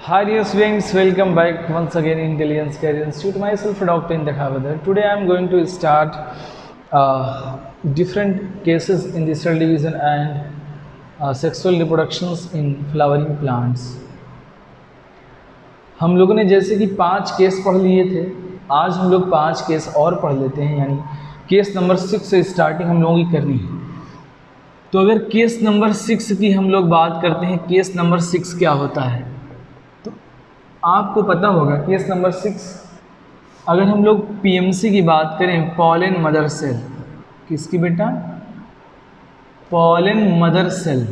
Hi dear students, welcome back once again in Intelligence Career Institute. Myself Dr. Indak Havadar. Today I am going to start different cases in the cell division and sexual reproductions in flowering plants. हम लोगों ने जैसे कि 5 case पढ़ लिए थे, आज हम लोग 5 केस और पढ़ लेते हैं, यानी केस नंबर 6 से स्टार्टिंग हम लोगों की करनी है। तो अगर केस नंबर 6 की हम लोग बात करते हैं, केस नंबर 6 क्या होता है तो आपको पता होगा। केस नंबर 6, अगर हम लोग पीएमसी की बात करें, पॉलन मदर सेल, किसकी बेटा? Pollen mother cell.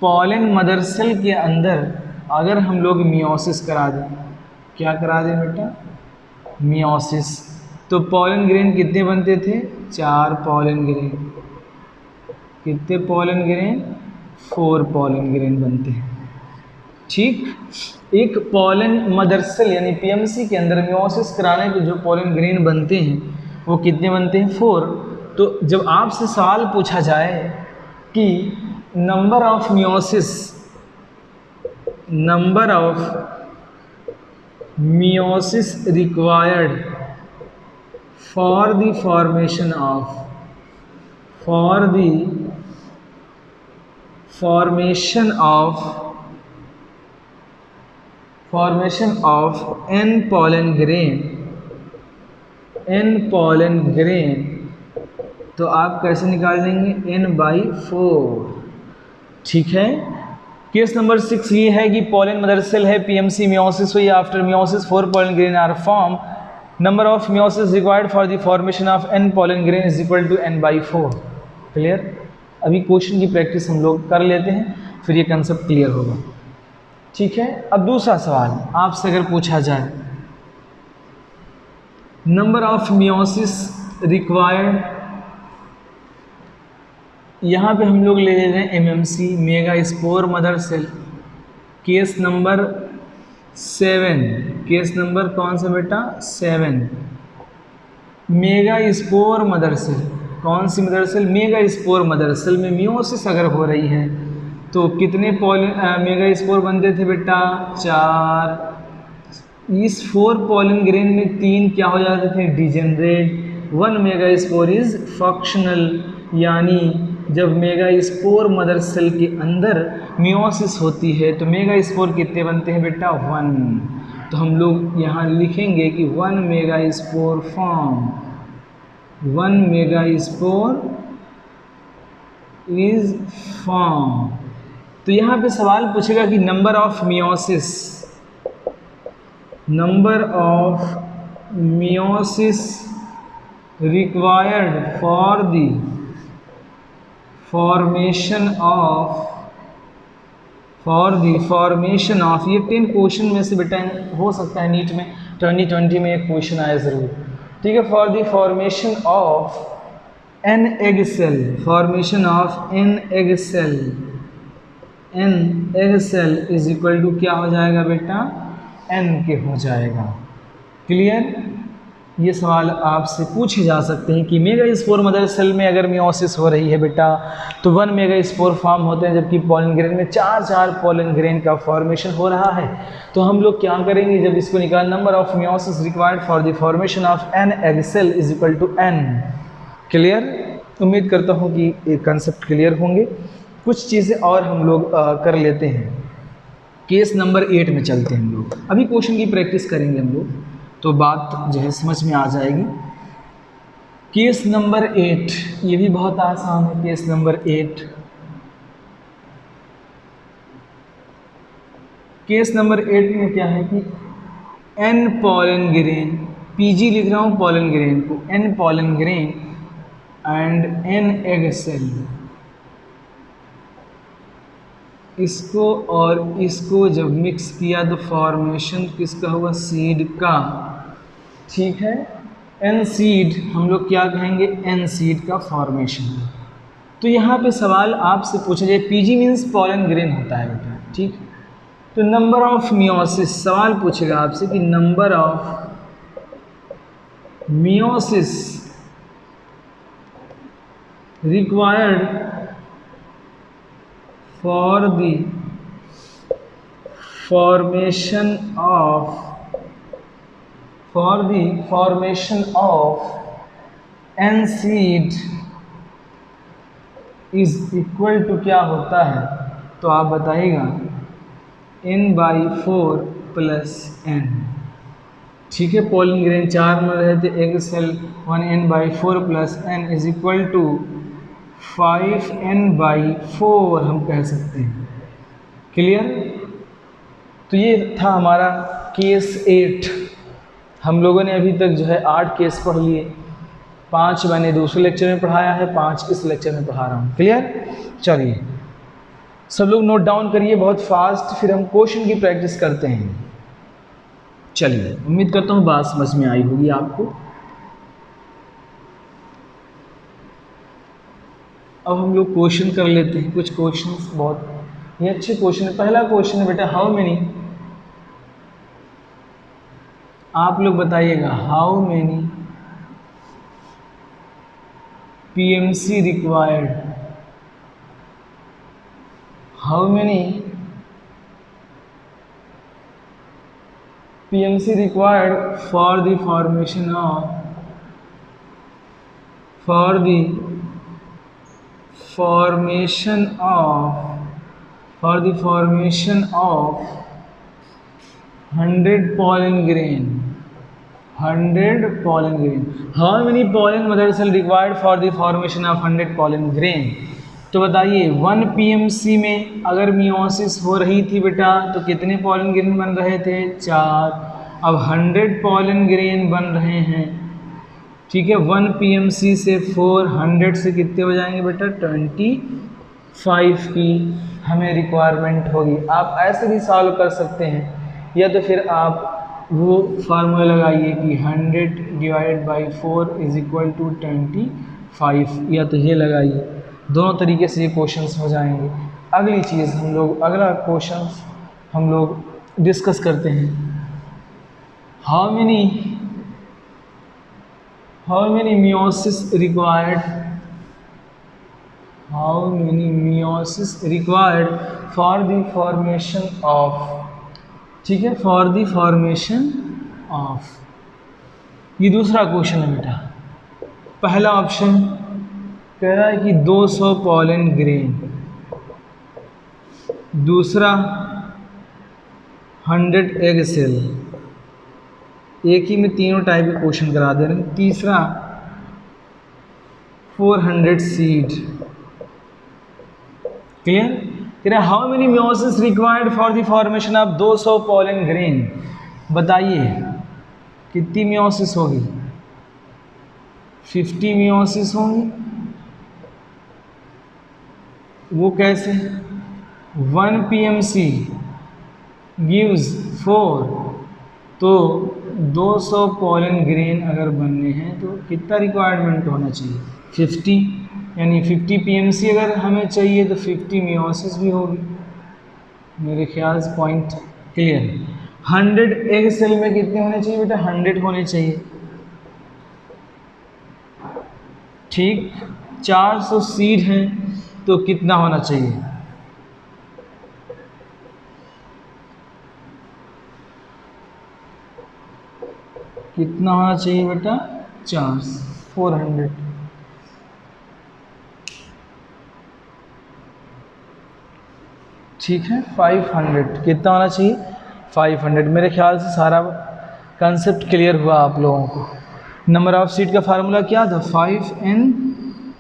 Pollen mother cell के अंदर अगर हम लोग मियोसिस करा दें, क्या करा दें बेटा? मियोसिस। तो पॉलन ग्रेन कितने बनते थे? 4 पॉलन ग्रेन। कितने पॉलन ग्रेन? 4 पॉलन ग्रेन बनते हैं। ठीक, एक पॉलन मदर सेल यानी पीएमसी के अंदर मियोसिस कराने के जो पॉलन ग्रेन बनते हैं वो कितने बनते हैं? 4। तो जब आपसे सवाल पूछा जाए कि number of meiosis required for the formation of n pollen grain, तो आप कैसे निकाल देंगे? n/4। ठीक है। केस नंबर 6 ये है कि पॉलन मदर सेल है, पीएमसी, मियोसिस हुई, after meiosis 4 pollen grain are form, number of meiosis required for the formation of n pollen grain is equal to n/4। Clear? अभी क्वेश्चन की practice हम लोग कर लेते हैं, फिर ये कंसेप्ट क्लियर होगा। ठीक है। अब दूसरा सवाल आपसे अगर पूछा जाए, नंबर ऑफ मियोसिस रिक्वायर्ड, यहाँ पे हम लोग ले ले रहे हैं MMC, megaspore mother cell, case number 7। Case number कौन सा बेटा? 7। मेगा स्पोर मदर सेल, कौन सी mother cell? Megaspore mother cell में मियोसिस अगर हो रही है तो कितने मेगा स्पोर बनते थे बेटा? 4। इस 4 पॉलन ग्रेन में 3 क्या हो जाते थे? Degenerate. 1 mega spore is functional, यानी जब मेगा स्पोर मदर सेल के अंदर मियोसिस होती है तो मेगा स्पोर कितने बनते हैं बेटा? 1। तो हम लोग यहाँ लिखेंगे कि 1 mega spore form, 1 mega spore is form. तो यहाँ पे सवाल पूछेगा कि number of meiosis required for the formation of, ये 10 क्वेश्चन में से बेटा हो सकता है नीट में 2020 में एक क्वेश्चन आया ज़रूर। ठीक है। For the formation of an egg cell, an egg cell is equal to क्या हो जाएगा बेटा? n के हो जाएगा। क्लियर? ये सवाल आपसे पूछे जा सकते हैं कि मेगा स्पोर मदर सेल में अगर मियोसिस हो रही है बेटा तो 1 मेगा स्पोर फॉर्म होते हैं, जबकि पॉलन ग्रेन में 4 पॉलन ग्रेन का फॉर्मेशन हो रहा है। तो हम लोग क्या करेंगे जब इसको निकाल? Number of meiosis required for the formation of an egg cell is equal to n। Clear? उम्मीद करता हूँ कि ये कंसेप्ट क्लियर होंगे। कुछ चीज़ें और हम लोग कर लेते हैं। केस नंबर 8 में चलते हैं हम लोग। अभी क्वेश्चन की प्रैक्टिस करेंगे हम लोग तो बात जो है समझ में आ जाएगी। केस नंबर 8 ये भी बहुत आसान है। केस नंबर 8, केस नंबर 8 में क्या है कि n पॉलन ग्रेन, पीजी लिख रहा हूँ पॉलन ग्रेन को, n pollen grain and n egg cell, इसको और इसको जब मिक्स किया तो फॉर्मेशन किसका हुआ? सीड का। ठीक है। एन सीड हम लोग क्या कहेंगे? एन सीड का फॉर्मेशन। तो यहाँ पे सवाल आपसे पूछा जाए, पीजी मीन्स पॉलन ग्रेन होता है बेटा। ठीक। तो नंबर ऑफ मियोसिस, सवाल पूछेगा आपसे कि number of meiosis required for the formation of for the formation of n seed is equal to क्या होता है, तो आप बताइएगा n/4 प्लस n। ठीक है, पोलिंग ग्रेन 4 में रहे थे, egg cell 1n/4 plus n is equal to 5n/4 हम कह सकते हैं। क्लियर? तो ये था हमारा केस 8। हम लोगों ने अभी तक जो है 8 केस पढ़ लिए, 5 मैंने दूसरे लेक्चर में पढ़ाया है, 5 इस लेक्चर में पढ़ा रहा हूँ। क्लियर? चलिए सब लोग नोट डाउन करिए बहुत फास्ट, फिर हम क्वेश्चन की प्रैक्टिस करते हैं। चलिए, उम्मीद करता हूँ बात समझ में आई होगी आपको। अब हम लोग क्वेश्चन कर लेते हैं। कुछ क्वेश्चंस बहुत ये अच्छे क्वेश्चन है। पहला क्वेश्चन है बेटा, हाउ मेनी, आप लोग बताइएगा, how many PMC required, how many PMC required for the formation of 100 pollen grain, 100 pollen grain, how many pollen mother cell required for the formation of 100 pollen grain। तो बताइए 1 PMC में अगर meiosis हो रही थी बेटा तो कितने पॉलन ग्रेन बन रहे थे? 4। अब 100 पॉलन ग्रेन बन रहे हैं, ठीक है। 1 PMC से 400 से कितने हो जाएंगे बेटा? 25 की हमें रिक्वायरमेंट होगी। आप ऐसे भी सॉल्व कर सकते हैं, या तो फिर आप वो फार्मूला लगाइए कि 100 divided by 4 is equal to 25, या तो ये लगाइए। दोनों तरीके से ये क्वेश्चंस हो जाएंगे। अगली चीज़ हम लोग, अगला क्वेश्चन हम लोग डिस्कस करते हैं। How many meiosis required, how many meiosis required for the formation of, ठीक है, for the formation of, ये दूसरा क्वेश्चन है बेटा। पहला ऑप्शन कह रहा है कि 200 पॉलन ग्रेन, दूसरा 100 एग सेल, एक ही में तीनों टाइप के क्वेश्चन करा दे रहे हैं। तीसरा 400 सीड। क्लियर? कह रहा है how many meiosis required for the formation of 200 pollen grain. बताइए कितनी मियोसिस होगी? 50 मियोसिस होंगी। वो कैसे? 1 PMC गिव्स 4, तो 200 पॉलन ग्रेन अगर बनने हैं तो कितना रिक्वायरमेंट होना चाहिए? 50, यानी 50 PMC अगर हमें चाहिए तो 50 मियोसिस भी होगी। मेरे ख्याल से पॉइंट क्लियर है। 100 एग सेल में कितने होने चाहिए बेटा? 100 होने चाहिए, ठीक। 400 सीड हैं तो कितना होना चाहिए? कितना होना चाहिए बेटा? 400। ठीक है, 500 कितना होना चाहिए? 500। मेरे ख्याल से सारा कंसेप्ट क्लियर हुआ आप लोगों को। नंबर ऑफ सीट का फार्मूला क्या था? 5n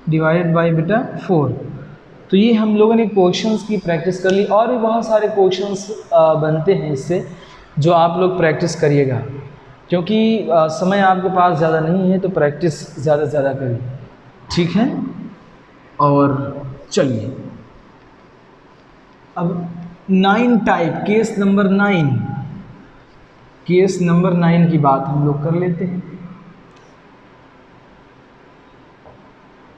डिवाइडेड बाई बेटा 4। तो ये हम लोगों ने क्वेश्चंस की प्रैक्टिस कर ली, और भी बहुत सारे क्वेश्चंस बनते हैं इससे, जो आप लोग प्रैक्टिस करिएगा, क्योंकि समय आपके पास ज़्यादा नहीं है, तो प्रैक्टिस ज़्यादा से ज़्यादा करिए, ठीक है। और चलिए अब 9 type, case number 9, case number 9 की बात हम लोग कर लेते हैं।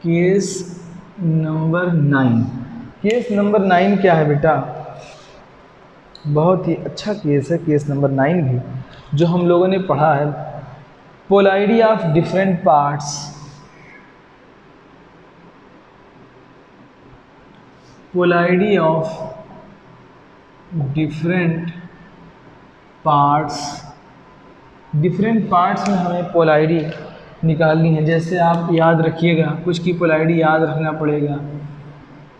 केस नंबर 9, केस नंबर 9 क्या है बेटा? बहुत ही अच्छा केस है केस नंबर 9 भी, जो हम लोगों ने पढ़ा है। Polarity of different parts, polarity of different parts, different parts में हमें पोलैरिटी निकालनी है। जैसे आप याद रखिएगा, कुछ की पोलैरिटी याद रखना पड़ेगा।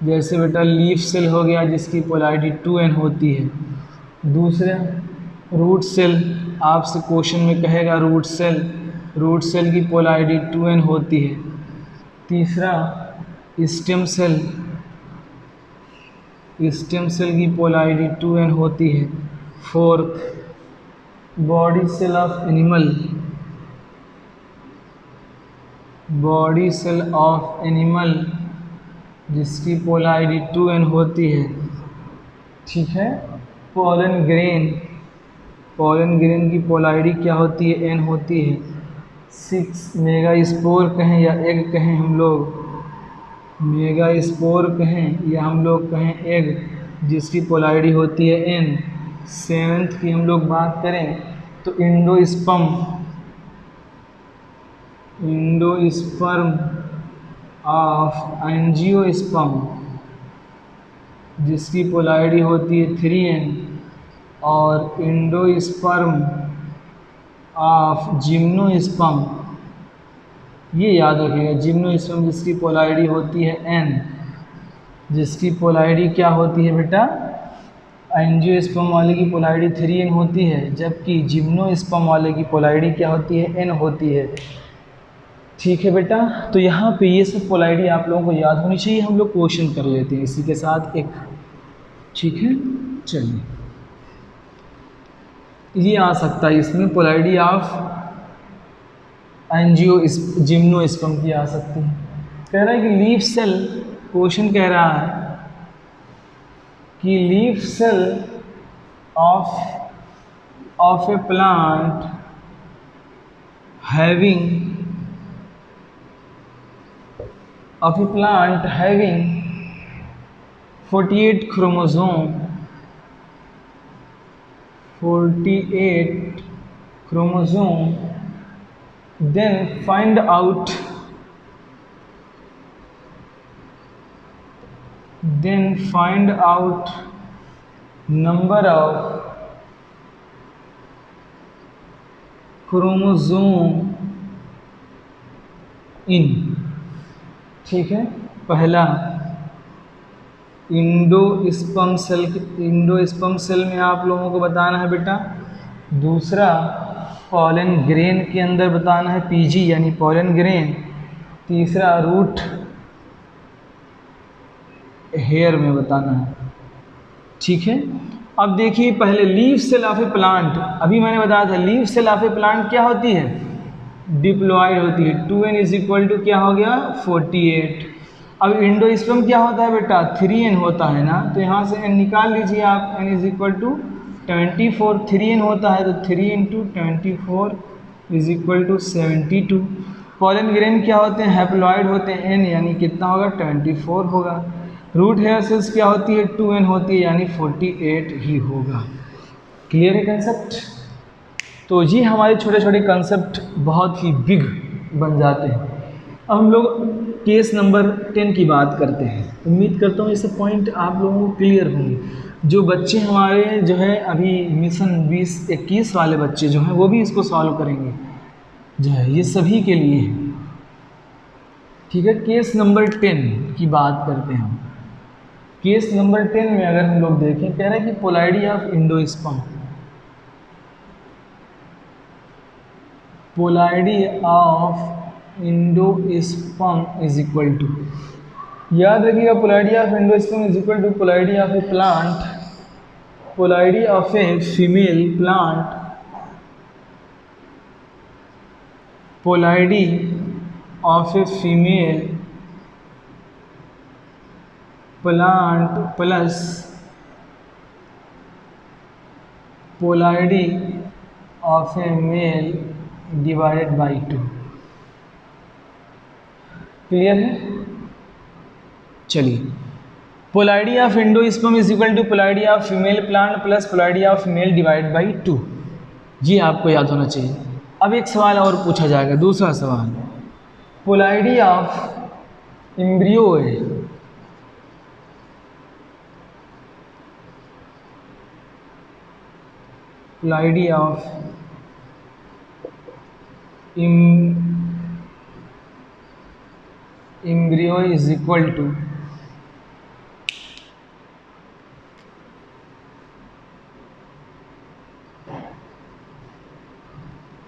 जैसे बेटा लीफ सेल हो गया जिसकी पोलैरिटी 2n होती है। दूसरा रूट सेल, आपसे क्वेश्चन में कहेगा रूट सेल की पोलैरिटी 2n होती है। तीसरा स्टेम सेल की पोलैरिटी 2n होती है। Fourth body cell of animal जिसकी पोलैरिटी 2n होती है। ठीक है। पोलन ग्रेन की पोलैरिटी क्या होती है? n होती है। 6 मेगा स्पोर कहें या एग कहें हम लोग, मेगा स्पोर कहें या हम लोग कहें एग, जिसकी पोलैरिटी होती है n। सेवेंथ की हम लोग बात करें तो इंडोस्पर्म ऑफ एंजियोस्पर्म जिसकी पोलैरिटी होती है 3n, और इंडोस्पर्म ऑफ जिम्नोस्पर्म, ये याद रखिएगा, जिम्नोस्पर्म जिसकी पोलैरिटी होती है n, जिसकी पोलैरिटी क्या होती है बेटा? एंजियोस्पर्म वाले की पोलैरिटी 3n होती है, जबकि जिम्नोस्पर्म वाले की पोलैरिटी क्या होती है? n होती है। ठीक है बेटा, तो यहाँ पे ये सब पोलैरिटी आप लोगों को याद होनी चाहिए। हम लोग क्वेश्चन कर लेते हैं इसी के साथ एक। ठीक है, चलिए, ये आ सकता है इसमें पोलैरिटी ऑफ जिम्नोस्पर्म की आ सकती है। कह रहा है कि लीफ सेल, क्वेश्चन कह रहा है कि leaf cell of a plant having 48 chromosome, then find out number of chromosome in। ठीक है, पहला इंडोस्पर्म सेल में आप लोगों को बताना है बेटा। दूसरा पॉलन ग्रेन के अंदर बताना है, पीजी यानी पॉलन ग्रेन। तीसरा रूट हेयर में बताना है। ठीक है, अब देखिए पहले leaf cell of a plant, अभी मैंने बताया था leaf cell of a plant क्या होती है? डिप्लॉयड होती है। 2n इज इक्वल टू क्या हो गया? 48। अब इंडोस्पर्म क्या होता है बेटा? 3n होता है ना, तो यहाँ से n निकाल लीजिए आप, n is equal to 24। 3n होता है तो 3 × 24 is equal to 72। Pollen grain क्या होते हैं? हैप्लॉयड होते हैं, n यानी कितना होगा? 24 होगा। रूट हेयर सेल्स क्या होती है? 2n होती है, यानी 48 ही होगा। क्लियर है कंसेप्ट? तो ये हमारे छोटे छोटे कंसेप्ट बहुत ही बिग बन जाते हैं। अब हम लोग केस नंबर 10 की बात करते हैं। उम्मीद करता हूँ ये सब पॉइंट आप लोगों को क्लियर होंगे। जो बच्चे हमारे जो है अभी मिशन 2021 वाले बच्चे जो हैं वो भी इसको सॉल्व करेंगे, जो है ये सभी के लिए है। ठीक है, केस नंबर 10 की बात करते हैं हम। केस नंबर 10 में अगर हम लोग देखें, कह रहे हैं कि polarity of endosperm, polarity of endosperm is equal to, याद रखिएगा, polarity of endosperm is equal to polarity of a plant, polarity of a female plant, polarity of a female plant plus polarity of a male divided by 2। Clear है? चलिए, polarity of endosperm is equal to polarity of female plant plus polarity of male divide by 2, ये आपको याद होना चाहिए। अब एक सवाल और पूछा जाएगा, दूसरा सवाल, पोलैरिटी ऑफ एम्ब्रियो है, polarity of embryo is equal to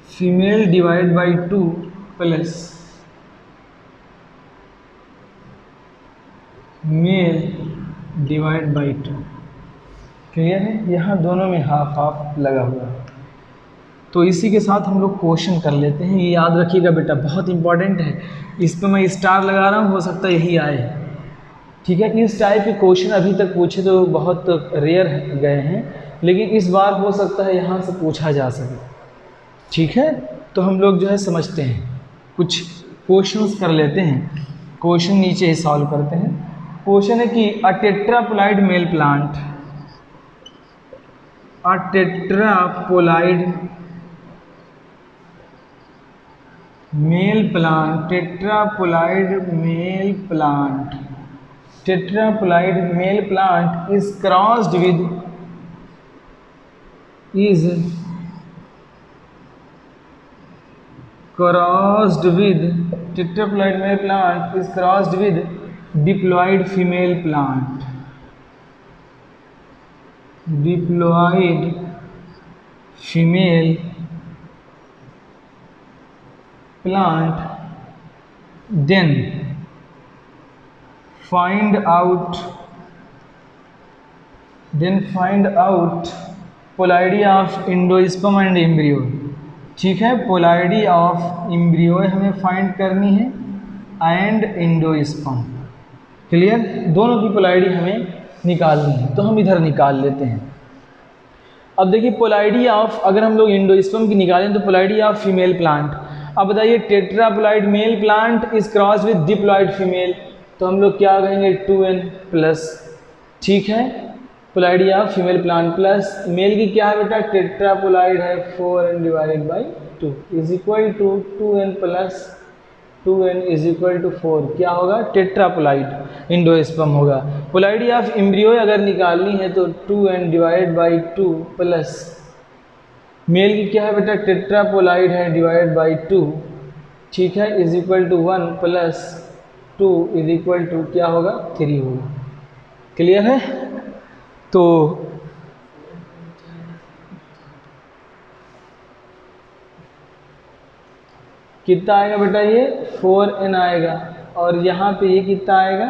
female divided by 2 plus male divide by 2। Clear है? यहाँ दोनों में हाफ हाफ लगा हुआ है। तो इसी के साथ हम लोग क्वेश्चन कर लेते हैं। ये याद रखिएगा बेटा, बहुत इंपॉर्टेंट है। इस पर मैं स्टार लगा रहा हूँ, हो सकता है यही आए। ठीक है, इस टाइप के क्वेश्चन अभी तक पूछे तो बहुत रेयर गए हैं, लेकिन इस बार हो सकता है यहाँ से पूछा जा सके। ठीक है, तो हम लोग जो है समझते हैं, कुछ क्वेश्चंस कर लेते हैं। क्वेश्चन नीचे ही सॉल्व करते हैं। क्वेश्चन है कि a tetraploid male plant, a tetraploid male plant, tetraploid male plant, tetraploid male plant is crossed with, is crossed with, tetraploid male plant is crossed with diploid female plant, diploid female plant, then find out polarity of endosperm and embryo। ठीक है, polarity of embryo हमें find करनी है and endosperm. Clear? दोनों की polarity हमें निकालनी है, तो हम इधर निकाल लेते हैं। अब देखिए पोलैरिटी ऑफ, अगर हम लोग एंडोस्पर्म की निकालें तो पोलैरिटी ऑफ फीमेल प्लांट। अब बताइए tetraploid male plant is cross with diploid female, तो हम लोग क्या कहेंगे 2n प्लस। ठीक है, polarity of female plant plus male की क्या है बेटा, टेट्रापोलाइड है 4n divided by 2 is equal to 2n plus 2n is equal to 4। क्या होगा? टेट्रापोलाइड एंडोस्पर्म होगा। पोलैरिटी ऑफ एम्ब्रियो अगर निकालनी है तो 2n divided by 2 plus male की क्या है बेटा, टेट्रापोलाइड है डिवाइडेड बाई 2। ठीक है, is equal to 1 plus 2 is equal to क्या होगा, 3 होगा। क्लियर है? तो कितना आएगा बेटा, ये 4n आएगा, और यहाँ पे ये कितना आएगा,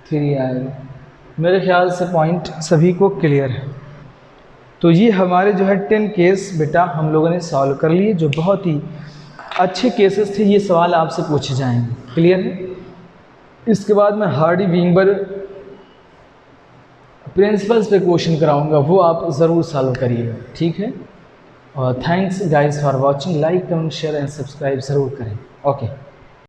3 आएगा। मेरे ख्याल से पॉइंट सभी को क्लियर है। तो ये हमारे जो है 10 केस बेटा हम लोगों ने सॉल्व कर लिए, जो बहुत ही अच्छे केसेस थे। ये सवाल आपसे पूछे जाएंगे। क्लियर है? इसके बाद मैं हार्डी विंगबर प्रिंसिपल्स पे क्वेश्चन कराऊंगा, वो आप ज़रूर सॉल्व करिएगा। ठीक है, और thanks guys for watching. Like comment share and subscribe ज़रूर करें। ओके।